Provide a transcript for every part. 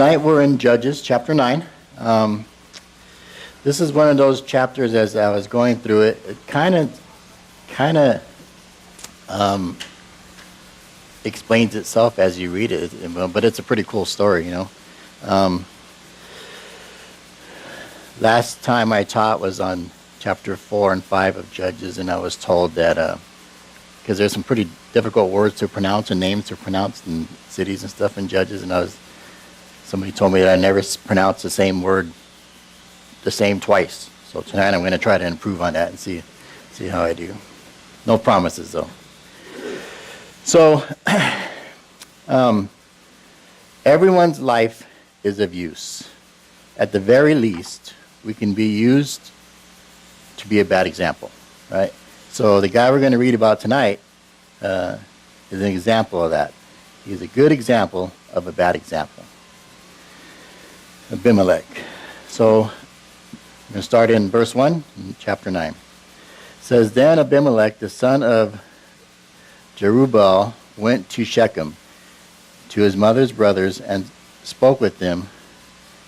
Tonight we're in Judges chapter 9. This is one of those chapters, as I was going through it, it kind of explains itself as you read it, but it's a pretty cool story, you know. Last time I taught was on chapter 4 and 5 of Judges, and I was told that because there's some pretty difficult words to pronounce and names to pronounce in cities and stuff in Judges, and somebody told me that I never pronounce the same word the same twice. So tonight I'm going to try to improve on that and see how I do. No promises though. So everyone's life is of use. At the very least, we can be used to be a bad example, right? So the guy we're going to read about tonight is an example of that. He's a good example of a bad example. Abimelech. So I'm going to start in verse 1 in chapter 9. It says, Then Abimelech, the son of Jerubbaal, went to Shechem, to his mother's brothers, and spoke with them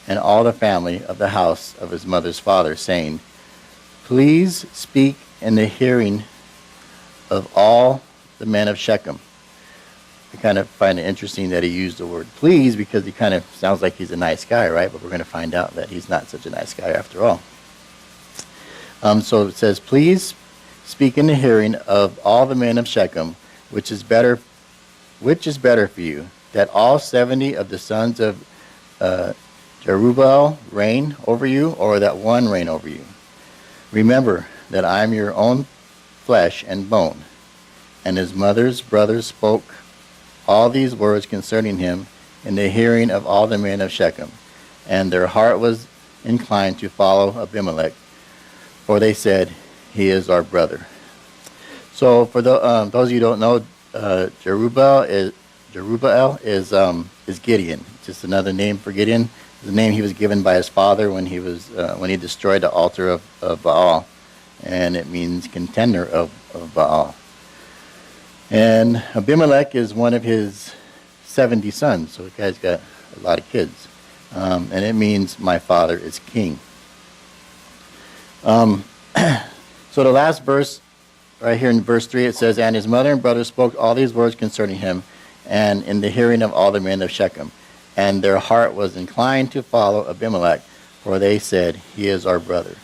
and all the family of the house of his mother's father, saying, Please speak in the hearing of all the men of Shechem. I kind of find it interesting that he used the word please, because he kind of sounds like he's a nice guy, right? But we're going to find out that he's not such a nice guy after all. So it says, Please speak in the hearing of all the men of Shechem, which is better for you, that all 70 of the sons of Jerubbaal reign over you, or that one reign over you. Remember that I am your own flesh and bone. And his mother's brothers spoke all these words concerning him in the hearing of all the men of Shechem. And their heart was inclined to follow Abimelech, for they said, He is our brother. So for those of you who don't know, Jerubbaal is Gideon. Just another name for Gideon. The name he was given by his father when he destroyed the altar of Baal, and it means contender of Baal. And Abimelech is one of his 70 sons, so the guy's got a lot of kids, and it means my father is king. So the last verse, right here in verse 3, it says, And his mother and brothers spoke all these words concerning him, and in the hearing of all the men of Shechem. And their heart was inclined to follow Abimelech, for they said, He is our brother.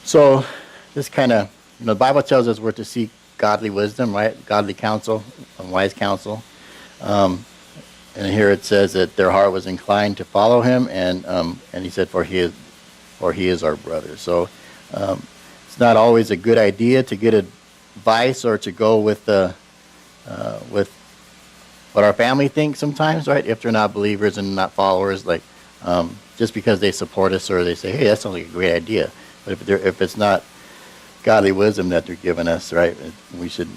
So this kind of, the Bible tells us we're to seek godly wisdom, right? Godly counsel, wise counsel. And here it says that their heart was inclined to follow him, and he said, For he is our brother. So it's not always a good idea to get advice or to go with what our family thinks sometimes, right? If they're not believers and not followers, like just because they support us or they say, hey, that sounds like a great idea. But if it's not godly wisdom that they're giving us, right, we should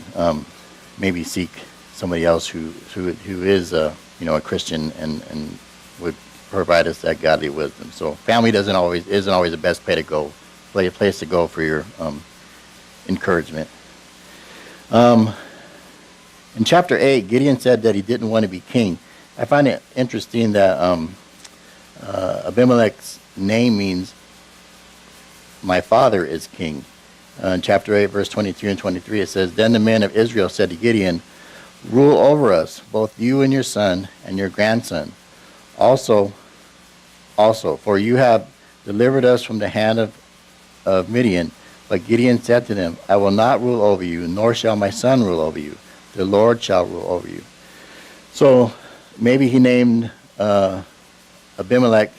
maybe seek somebody else who is a Christian and would provide us that godly wisdom. So family isn't always the best place to go for your encouragement. In chapter 8, Gideon said that he didn't want to be king. I find it interesting that Abimelech's name means my father is king. In chapter 8, verse 22 and 23, it says, Then the men of Israel said to Gideon, Rule over us, both you and your son and your grandson. Also, for you have delivered us from the hand of Midian. But Gideon said to them, I will not rule over you, nor shall my son rule over you. The Lord shall rule over you. So maybe he named Abimelech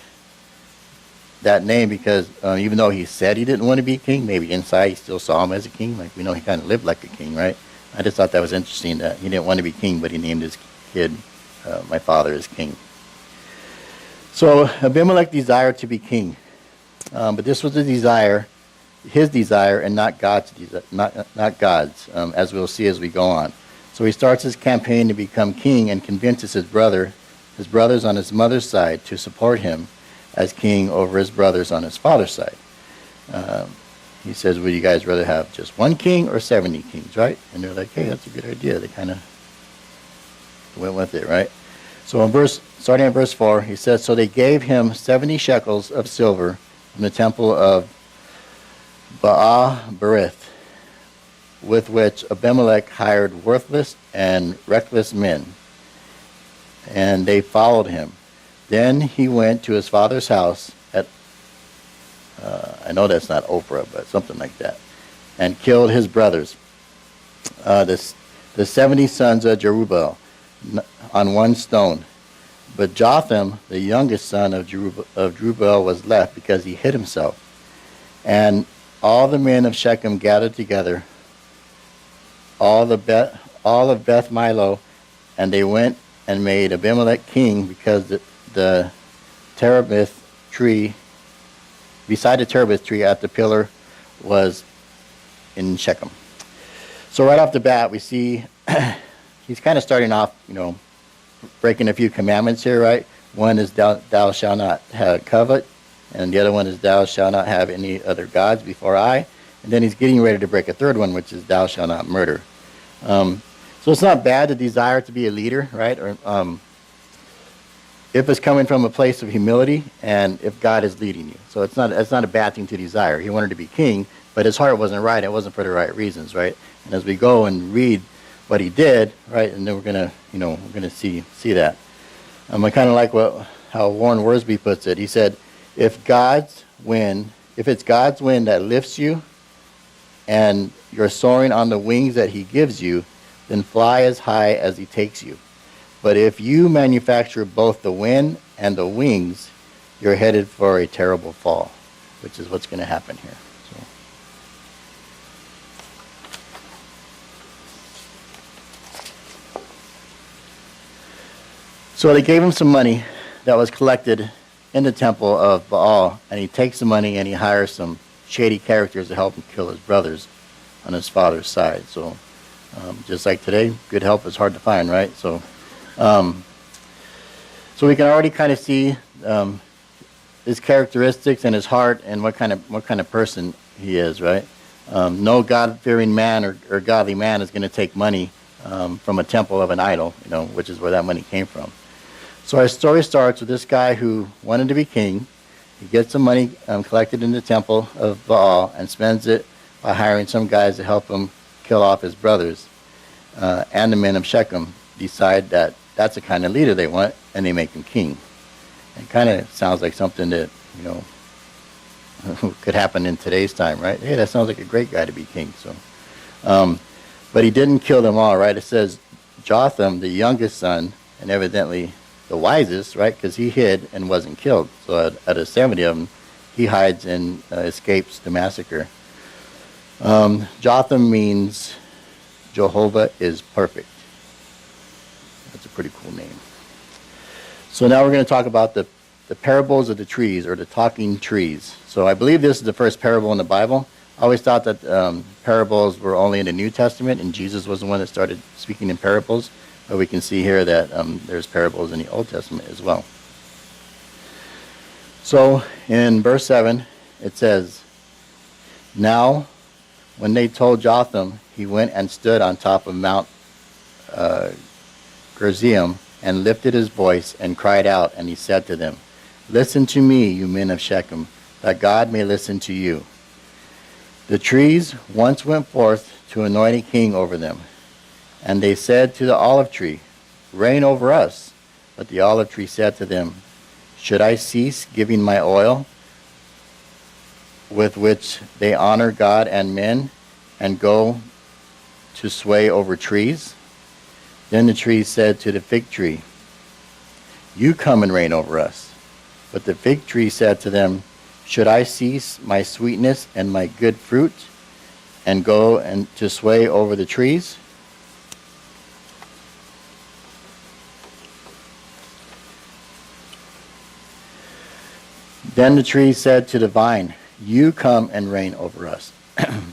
that name because even though he said he didn't want to be king, maybe inside he still saw him as a king. Like we know he kind of lived like a king, right? I just thought that was interesting that he didn't want to be king, but he named his kid, my father is king. So Abimelech desired to be king, but this was his desire, and not God's, as we'll see as we go on. So he starts his campaign to become king and convinces his brothers on his mother's side to support him as king over his brothers on his father's side. He says, would you guys rather have just one king or 70 kings, right? And they're like, hey, that's a good idea. They kind of went with it, right? So starting at verse 4, he says, so they gave him 70 shekels of silver from the temple of Baal-berith, with which Abimelech hired worthless and reckless men, and they followed him. Then he went to his father's house at, I know that's not Ophrah, but something like that, and killed his brothers, the 70 sons of Jerubbaal, on one stone. But Jotham, the youngest son of Jerubbaal, was left because he hid himself. And all the men of Shechem gathered together, all of Beth Milo, and they went and made Abimelech king because the terebinth tree, beside the terebinth tree at the pillar, was in Shechem. So right off the bat, we see he's kind of starting off, breaking a few commandments here, right? One is thou shalt not have covet, and the other one is thou shalt not have any other gods before I. And then he's getting ready to break a third one, which is thou shalt not murder. So it's not bad to desire to be a leader, right? Or if it's coming from a place of humility and if God is leading you. So it's not a bad thing to desire. He wanted to be king, but his heart wasn't right. It wasn't for the right reasons, right? And as we go and read what he did, right, and then we're gonna see that. I kind of like how Warren Worsby puts it. He said, if it's God's wind that lifts you, and you're soaring on the wings that he gives you, then fly as high as he takes you. But if you manufacture both the wind and the wings, you're headed for a terrible fall, which is what's going to happen here. So they gave him some money that was collected in the temple of Baal, and he takes the money and he hires some shady characters to help him kill his brothers on his father's side. So just like today, good help is hard to find, right? So we can already kind of see his characteristics and his heart and what kind of person he is, right? No God-fearing man or godly man is going to take money from a temple of an idol, which is where that money came from. So our story starts with this guy who wanted to be king. He gets some money collected in the temple of Baal and spends it by hiring some guys to help him kill off his brothers. And the men of Shechem decide that that's the kind of leader they want, and they make him king. It kind of sounds like something that, could happen in today's time, right? Hey, that sounds like a great guy to be king. So, but he didn't kill them all, right? It says Jotham, the youngest son, and evidently the wisest, right? Because he hid and wasn't killed. So out of 70 of them, he hides and escapes the massacre. Jotham means Jehovah is perfect. That's a pretty cool name. So now we're going to talk about the parables of the trees, or the talking trees. So I believe this is the first parable in the Bible. I always thought that parables were only in the New Testament, and Jesus was the one that started speaking in parables. But we can see here that there's parables in the Old Testament as well. So in verse 7, it says, now when they told Jotham, he went and stood on top of Mount Gerizim and lifted his voice and cried out, and he said to them, listen to me, you men of Shechem, that God may listen to you. The trees once went forth to anoint a king over them. And they said to the olive tree, reign over us. But the olive tree said to them, should I cease giving my oil, with which they honor God and men, and go to sway over trees? Then the tree said to the fig tree, you come and reign over us. But the fig tree said to them, should I cease my sweetness and my good fruit, and go and to sway over the trees? Then the tree said to the vine, you come and reign over us.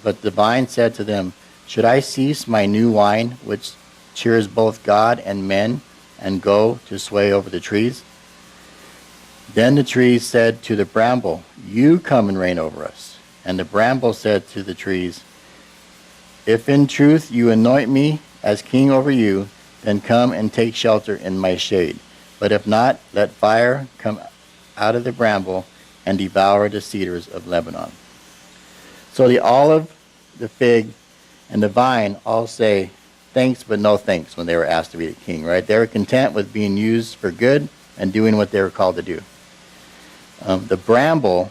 But the vine said to them, should I cease my new wine, which cheers both God and men, and go to sway over the trees? Then the tree said to the bramble, you come and reign over us. And the bramble said to the trees, if in truth you anoint me as king over you, then come and take shelter in my shade. But if not, let fire come out of the bramble and devour the cedars of Lebanon. So the olive, the fig, and the vine all say thanks but no thanks when they were asked to be the king, right? They were content with being used for good and doing what they were called to do. The bramble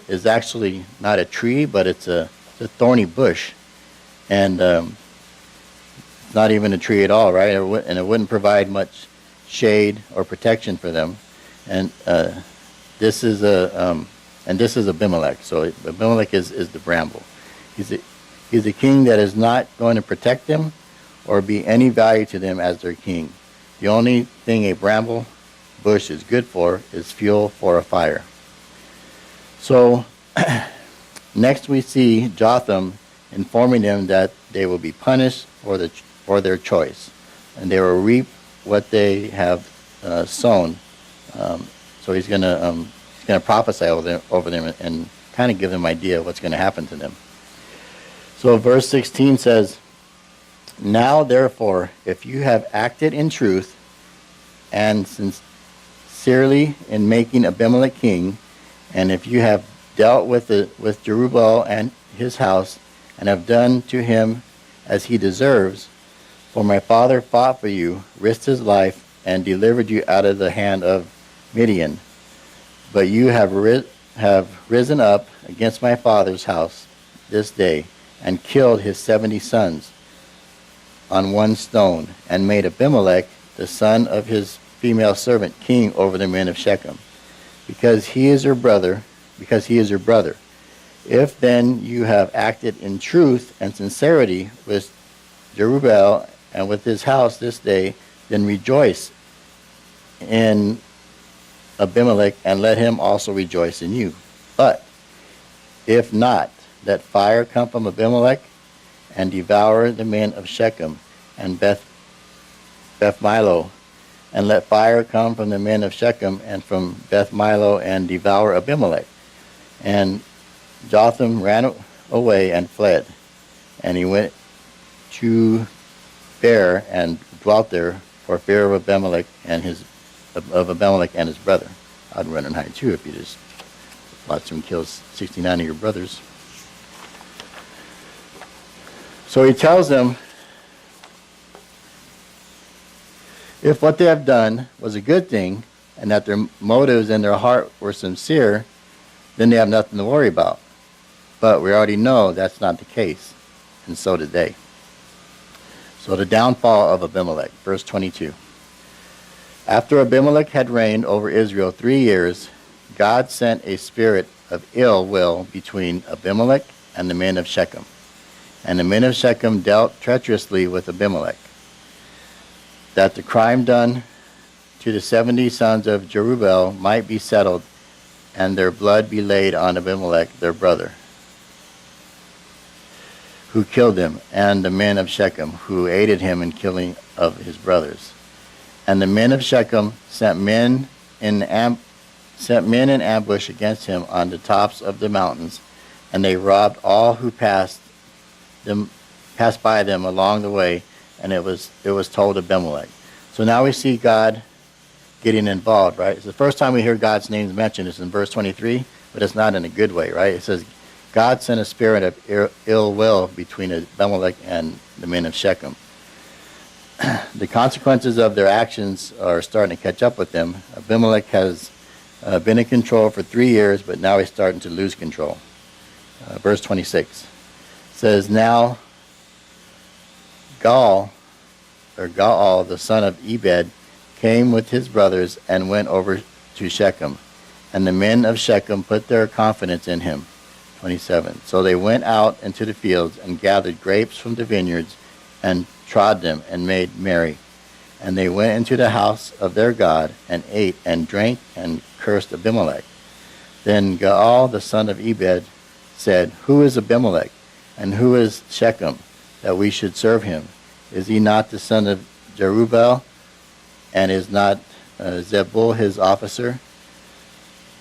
is actually not a tree, but it's a thorny bush. And it's not even a tree at all, right? And it wouldn't provide much shade or protection for them. And this is Abimelech. So Abimelech is the bramble. He's a king that is not going to protect them or be any value to them as their king. The only thing a bramble bush is good for is fuel for a fire. So next we see Jotham informing them that they will be punished for their choice, and they will reap what they have sown. So he's going to prophesy over them and kind of give them an idea of what's going to happen to them. So verse 16 says, "Now therefore, if you have acted in truth and sincerely in making Abimelech king, and if you have dealt with Jerubbaal and his house, and have done to him as he deserves, for my father fought for you, risked his life, and delivered you out of the hand of Midian. But you have risen up against my father's house this day, and killed his 70 sons on one stone, and made Abimelech, the son of his female servant, king over the men of Shechem, because he is your brother. If then you have acted in truth and sincerity with Jerubbaal and with his house this day, then rejoice in Abimelech, and let him also rejoice in you. But if not, let fire come from Abimelech and devour the men of Shechem and Beth Milo, and let fire come from the men of Shechem and from Beth Milo and devour Abimelech." And Jotham ran away and fled, and he went to Beer and dwelt there for fear of Abimelech and his brother. I'd run and hide too if you just watch him kill 69 of your brothers. So he tells them, if what they have done was a good thing, and that their motives and their heart were sincere, then they have nothing to worry about. But we already know that's not the case, and so did they. So the downfall of Abimelech, verse 22. "After Abimelech had reigned over Israel 3 years, God sent a spirit of ill will between Abimelech and the men of Shechem. And the men of Shechem dealt treacherously with Abimelech, that the crime done to the 70 sons of Jerubbaal might be settled, and their blood be laid on Abimelech their brother, who killed him, and the men of Shechem, who aided him in killing of his brothers. And the men of Shechem sent men in ambush against him on the tops of the mountains, and they robbed all who passed by them along the way, and it was told Abimelech." So now we see God getting involved, right? It's the first time we hear God's names mentioned is in verse 23, but it's not in a good way, right? It says God sent a spirit of ill will between Abimelech and the men of Shechem. The consequences of their actions are starting to catch up with them. Abimelech has been in control for 3 years, but now he's starting to lose control. Verse 26 says, "Now Gaal, the son of Ebed, came with his brothers and went over to Shechem, and the men of Shechem put their confidence in him." 27. "So they went out into the fields and gathered grapes from the vineyards and trod them and made merry. And they went into the house of their God and ate and drank and cursed Abimelech. Then Gaal, the son of Ebed, said, 'Who is Abimelech, and who is Shechem, that we should serve him? Is he not the son of Jerubbaal, and is not Zebul his officer?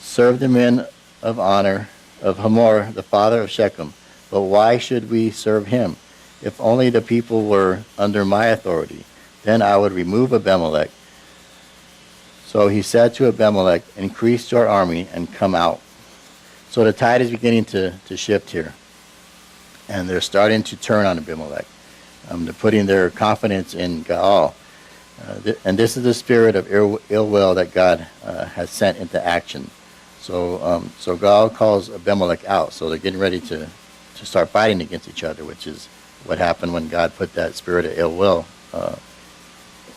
Serve the men of honor of Hamor, the father of Shechem. But why should we serve him? If only the people were under my authority, then I would remove Abimelech So he said to Abimelech, increase your army and come out. So the tide is beginning to shift here. And they're starting to turn on Abimelech. They're putting their confidence in Gaal. And this is the spirit of ill will that God has sent into action. So Gaal calls Abimelech out. So they're getting ready to start fighting against each other, which is what happened when God put that spirit of ill will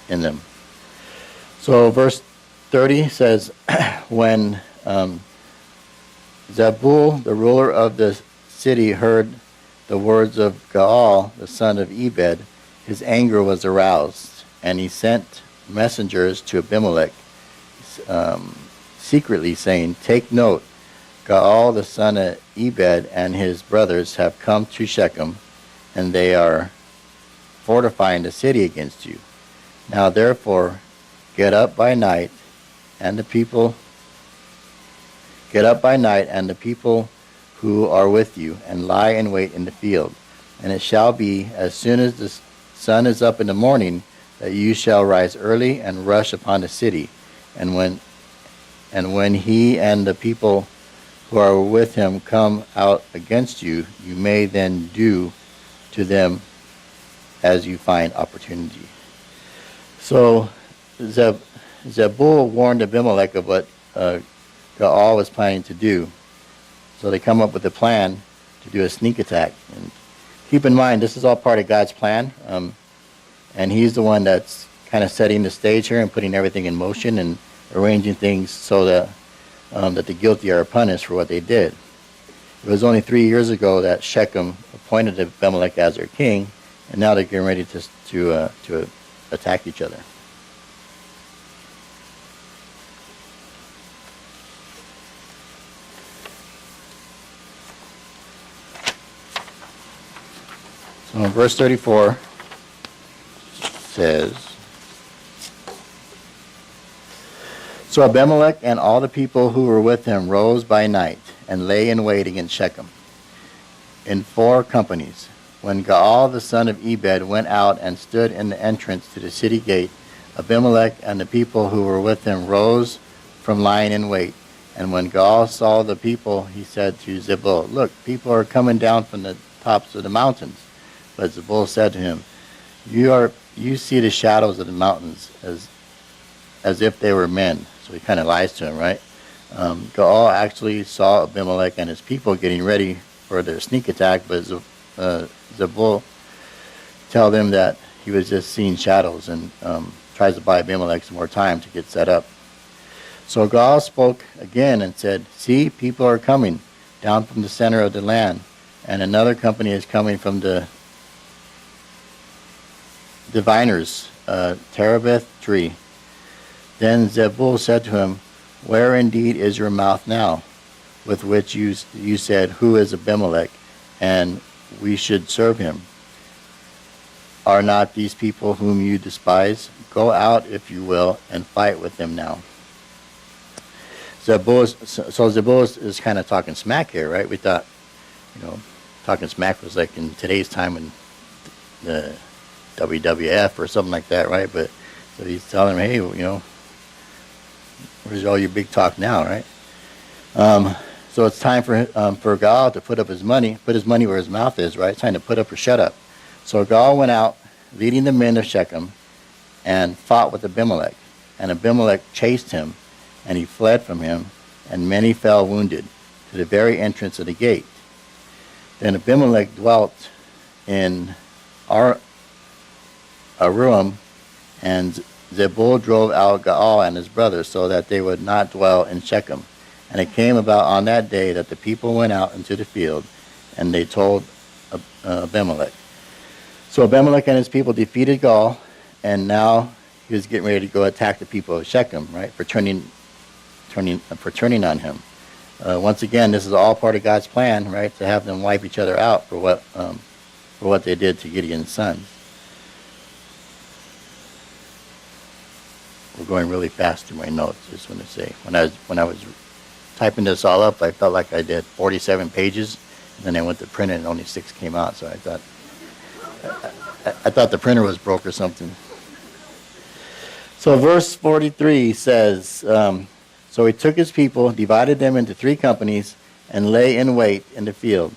in them. So verse 30 says, when Zebul, the ruler of the city, heard the words of Gaal, the son of Ebed, his anger was aroused, and he sent messengers to Abimelech, secretly saying, take note, Gaal, the son of Ebed, and his brothers have come to Shechem, and they are fortifying the city against you. Now therefore, get up by night, and the people who are with you, and lie in wait in the field. And it shall be, as soon as the sun is up in the morning, that you shall rise early and rush upon the city. And when he and the people who are with him come out against you, you may then do to them as you find opportunity. So Zebul warned Abimelech of what Gaal was planning to do. So they come up with a plan to do a sneak attack. And keep in mind, this is all part of God's plan. And he's the one that's kind of setting the stage here and putting everything in motion and arranging things so that the guilty are punished for what they did. It was only 3 years ago that Shechem appointed Abimelech as their king, and now they're getting ready to attack each other. So in verse 34 says, so Abimelech and all the people who were with him rose by night and lay in wait against Shechem in 4 companies. When Gaal the son of Ebed went out and stood in the entrance to the city gate, Abimelech and the people who were with him rose from lying in wait. And when Gaal saw the people, he said to Zebul, look, people are coming down from the tops of the mountains. But Zebul said to him, you see the shadows of the mountains as if they were men. So he kind of lies to him, right? Gaal actually saw Abimelech and his people getting ready for their sneak attack, but Zebul tell them that he was just seeing shadows and tries to buy Abimelech some more time to get set up. So Gaal spoke again and said, see, people are coming down from the center of the land, and another company is coming from the diviners, Terebinth tree. Then Zebul said to him, where indeed is your mouth now, with which you said, who is Abimelech, and we should serve him? Are not these people whom you despise? Go out, if you will, and fight with them now. Zebul is kind of talking smack here, right? We thought, talking smack was like in today's time in the WWF or something like that, right? But so he's telling him, hey, where's all your big talk now, right? So it's time for Gaal to put his money where his mouth is, right? It's time to put up or shut up. So Gaal went out, leading the men of Shechem, and fought with Abimelech. And Abimelech chased him, and he fled from him, and many fell wounded to the very entrance of the gate. Then Abimelech dwelt in Aruam, and Zebul drove out Gaal and his brothers so that they would not dwell in Shechem. And it came about on that day that the people went out into the field, and they told Abimelech. So Abimelech and his people defeated Gaal, and now he was getting ready to go attack the people of Shechem, right, for turning on him. Once again, this is all part of God's plan, right, to have them wipe each other out for what they did to Gideon's son. We're going really fast through my notes, just want to say. When I was typing this all up, I felt like I did 47 pages, and then I went to print it and only 6 came out, so I thought the printer was broke or something. So verse 43 says, so he took his people, divided them into 3 companies, and lay in wait in the field.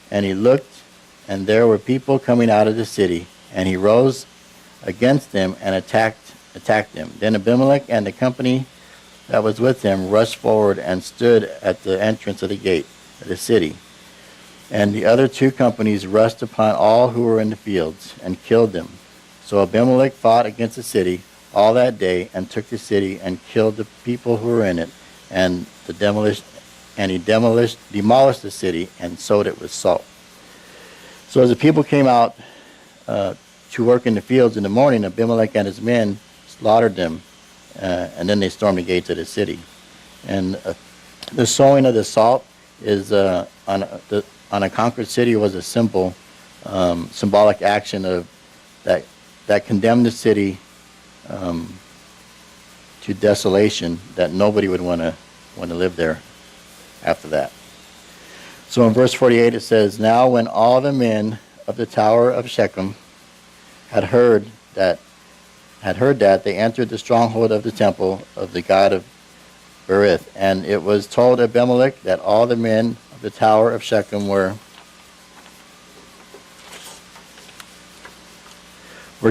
And he looked, and there were people coming out of the city. And he rose against them and attacked them. Then Abimelech and the company that was with him rushed forward and stood at the entrance of the gate of the city. And the other 2 companies rushed upon all who were in the fields and killed them. So Abimelech fought against the city all that day and took the city and killed the people who were in it, and he demolished the city and sowed it with salt. So as the people came out to work in the fields in the morning, Abimelech and his men slaughtered them, and then they stormed the gates of the city. And the sowing of the salt is on a conquered city was a symbolic action of that condemned the city to desolation, that nobody would want to live there after that. So in verse 48 it says, now when all the men of the tower of Shechem had heard that, they entered the stronghold of the temple of the god of Berith. And it was told Abimelech that all the men of the tower of Shechem were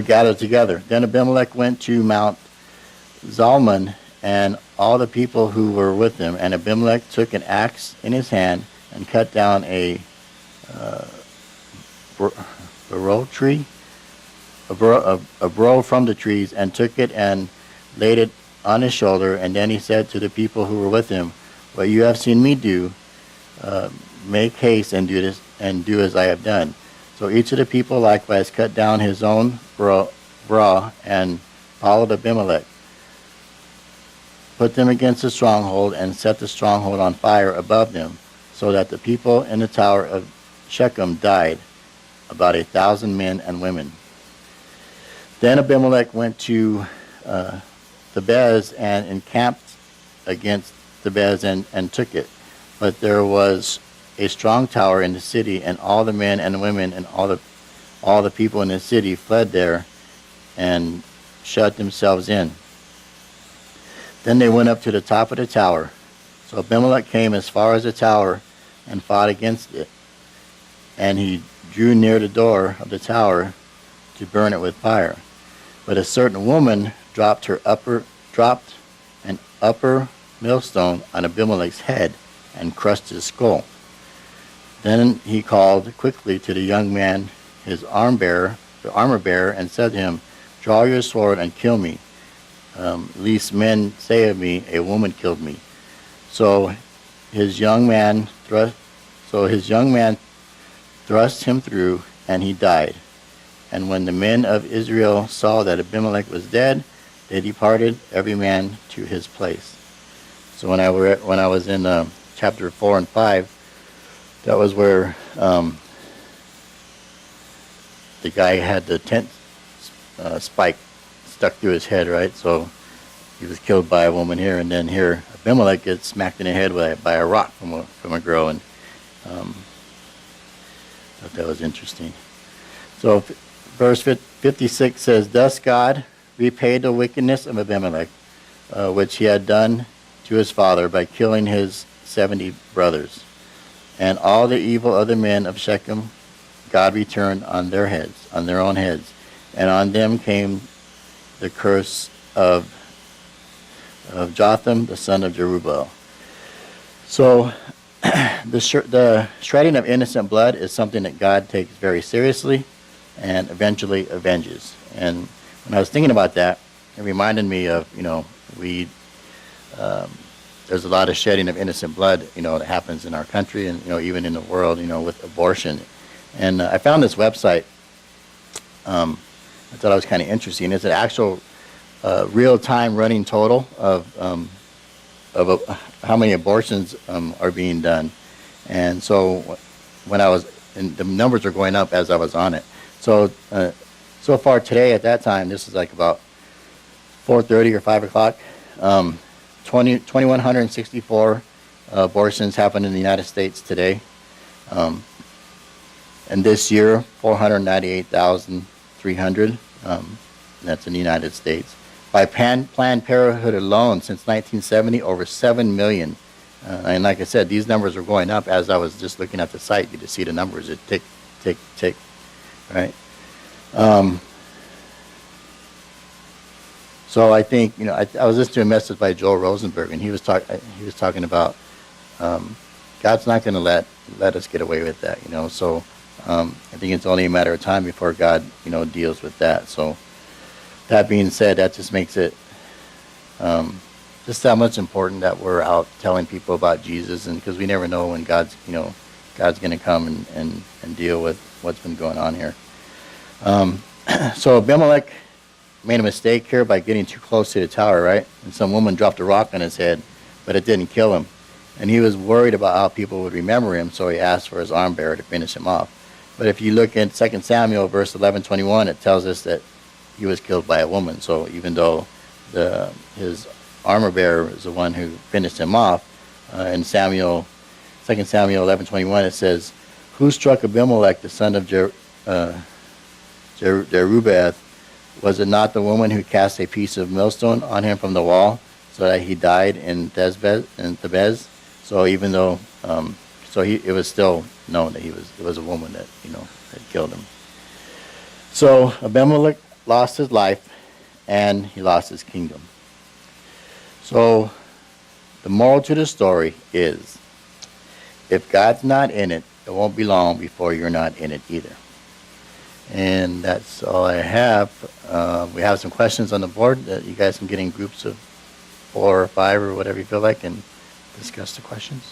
gathered together. Then Abimelech went to Mount Zalmon and all the people who were with him. And Abimelech took an axe in his hand and cut down a burro tree, a burro from the trees, and took it and laid it on his shoulder. And then he said to the people who were with him, what you have seen me do, make haste and do this, and do as I have done. So each of the people likewise cut down his own burro and followed Abimelech, put them against the stronghold, and set the stronghold on fire above them, so that the people in the tower of Shechem died, about 1,000 men and women. Then Abimelech went to Thebez and encamped against Thebez and took it. But there was a strong tower in the city, and all the men and women and all the people in the city fled there and shut themselves in. Then they went up to the top of the tower. So Abimelech came as far as the tower and fought against it. And he drew near the door of the tower to burn it with fire. But a certain woman dropped an upper millstone on Abimelech's head and crushed his skull. Then he called quickly to the young man, his armor bearer, and said to him, draw your sword and kill me, lest men say of me, a woman killed me. So his young man thrust him through, and he died. And when the men of Israel saw that Abimelech was dead, they departed, every man to his place. So when I was in chapter 4 and 5, that was where the guy had the tent spike stuck through his head, right? So he was killed by a woman here, and then here Abimelech gets smacked in the head by a rock from a girl, and thought that was interesting. So verse 56 says, thus God repaid the wickedness of Abimelech, which he had done to his father by killing his 70 brothers. And all the evil of the men of Shechem God returned on their own heads. And on them came the curse of Jotham, the son of Jerubbaal. So the shredding of innocent blood is something that God takes very seriously and eventually avenges. And when I was thinking about that, it reminded me of, there's a lot of shedding of innocent blood, that happens in our country and, even in the world, with abortion. And I found this website. I thought it was kind of interesting. It's an actual real-time running total of how many abortions are being done. And so when and the numbers are going up as I was on it. So so far today, at that time, this is like about 4:30 or 5 o'clock, 2,164 abortions happened in the United States today. And this year, 498,300. That's in the United States. By Planned Parenthood alone, since 1970, over 7 million. And like I said, these numbers are going up. As I was just looking at the site, you just see the numbers. It tick, tick, tick, right? So I think, I was listening to a message by Joel Rosenberg, and he was talking about God's not going to let us get away with that, So I think it's only a matter of time before God, deals with that. So that being said, that just makes it just that much important that we're out telling people about Jesus, and because we never know when God's going to come and deal with what's been going on here. So Abimelech made a mistake here by getting too close to the tower, right? And some woman dropped a rock on his head, but it didn't kill him. And he was worried about how people would remember him, so he asked for his arm bearer to finish him off. But if you look at 2 Samuel, verse 11:21, it tells us that he was killed by a woman. So even though his armor bearer is the one who finished him off, in 2 Samuel 11:21, it says, "Who struck Abimelech, the son of Jerubbaal? Was it not the woman who cast a piece of millstone on him from the wall, so that he died in Thebez?" So even though, it was still known that it was a woman that had killed him. So Abimelech lost his life, and he lost his kingdom. So the moral to the story is, if God's not in it, it won't be long before you're not in it either. And that's all I have. We have some questions on the board that you guys can get in groups of 4 or 5 or whatever you feel like and discuss the questions.